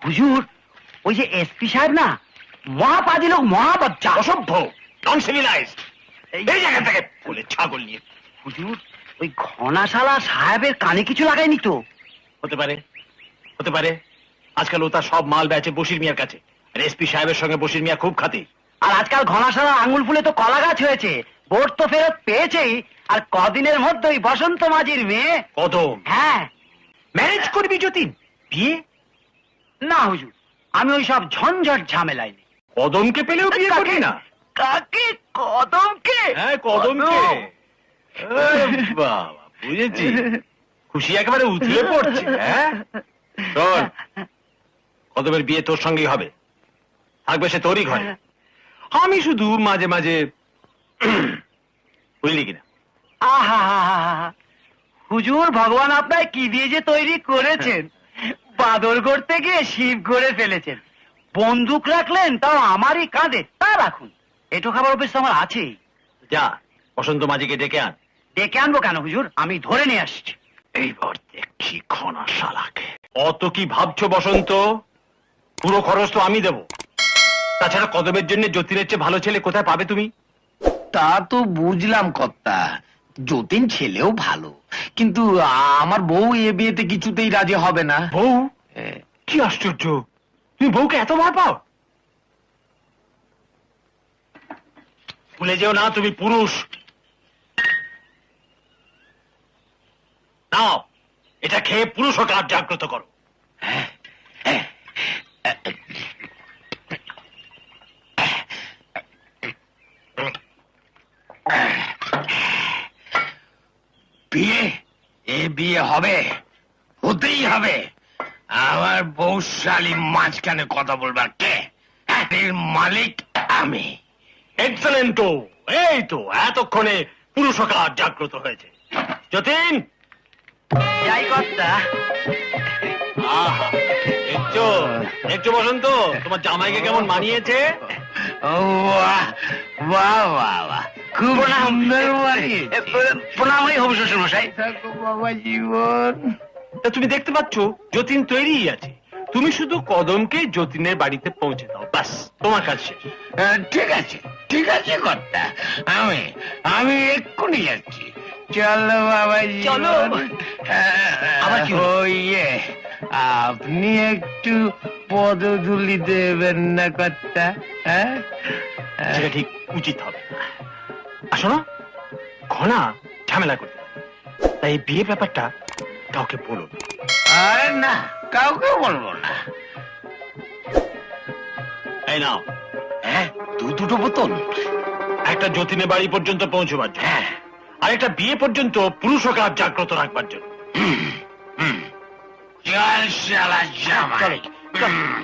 হুজুর, ওই যে এসপি সাহেব না, মহাপাজি লোক, মহাবাচ্চা, অসভ্য, ননসিভিলাইজড। এই জায়গা থেকে বলে ছাগল নিয়ে। হুজুর, ওই ঘনাশালা সাহেবের কানে কিছু লাগায়নি তো? হতে পারে, হতে পারে। আজকাল ও তার সব মাল বেচে বশির মিয়ার কাছে, আর এসপি সাহেবের সঙ্গে বশির মিয়া খুব খাতি। আর আজকাল ঘনাশালা আঙুল ফুলে তো কলা গাছ হয়েছে, ভোট তো ফেরত পেয়েছেই, আর কদিনের মধ্যেই বসন্ত মাঝির মেয়ে। কদম হ্যাঁ। ম্যারেজ করবি যতীন? বিয়ে? না হুজুর, আমি ওই সব ঝঞ্ঝট ঝামেলায় নেই। কদমকে পেলেও বিয়ে করবি না? কাকে? কদমকে? হ্যাঁ, কদমকে। কদম। বাবা, বুঝেছি। খুশি একেবারে উথলে পড়ছে। হ্যাঁ, শোন, কদমের বিয়ে তোর সঙ্গেই হবে, থাকবে সে তোরই ঘরে। আমি শুধু মাঝে মাঝে, বুঝলি কিনা? আহা, হুজুর, ভগবান আপনার কি দিয়ে যে তৈরি করেছেন! বাদর করতে গিয়ে শিব করে ফেলেছেন। বন্দুক রাখলেন, তাও আমারই কাঁধে। তা রাখুন, এটো খাবার অভ্যেস তো আমার আছেই। যা, বসন্ত মাঝিকে ডেকে আন। ডেকে আনবো কেন হুজুর? আমি ধরে নিয়ে আসছি। এইবার দেখছি খনা শালাকে। অত কি ভাবছো বসন্ত? পুরো খরচ তো আমি দেব। তাছাড়া কদমের জন্য যতীনের চেয়ে ভালো ছেলে কোথায় পাবে তুমি? তা তো বুঝলাম কর্তা, যতীন ছেলেও ভালো, কিন্তু আমার বউ এ বিয়েতে কিছুতেই রাজি হবে না। বউ? কি আশ্চর্য, তুমি বউকে এত ভয় পাও? ভুলে যেও না তুমি পুরুষ। নাও, এটা খেয়ে পুরুষ কাজ জাগ্রত করো। বিয়ে? এ বিয়ে হবে, হতেই হবে। আমার বউশালী মাঝখানে কথা বলবার কে? এর মালিক আমি। এক্সেলেন্ট। এই তো এতক্ষণে পুরুষ কাজ জাগ্রত হয়েছে। যতীন, যাই কর্তা। আহা, দেখছো দেখছো বসন্ত, তোমার জামাইকে কেমন মানিয়েছে? বাহ বাহ বাহ বাহ, খুব সুন্দর মানিয়েছে। প্রণামই হব শ্বশুর মশাই। থাকো বাবা জীবন। তা তুমি দেখতে পাচ্ছ যতীন তৈরি আছে, তুমি শুধু কদমকে যতীনের বাড়িতে পৌঁছে দাও, ব্যাস তোমার কাজ শেষ। ঠিক আছে, ঠিক আছে কর্তা, আমি আমি এক্ষুনি যাচ্ছি। চলো বাবা চলো। আবার কি হলো? ইয়ে, আপনি একটু পদধূলি দেবেন না কর্তা? হ্যাঁ, সেটা ঠিক উচিত হবে। আসো না, ঘনা ঝামেলা করতে পারে। তাই এই বিয়ে ব্যাপারটা কাউকে বলো না। আরে না, কাউকে বলবো না। এই নাও, হ্যাঁ, দুটো বোতল। একটা যতীনের বাড়ি পর্যন্ত পৌঁছবার জন্য, হ্যাঁ, আর একটা বিয়ে পর্যন্ত পুরুষ কাজ জাগ্রত রাখবার জন্য। চল শালা জামাই। চলো, চলো।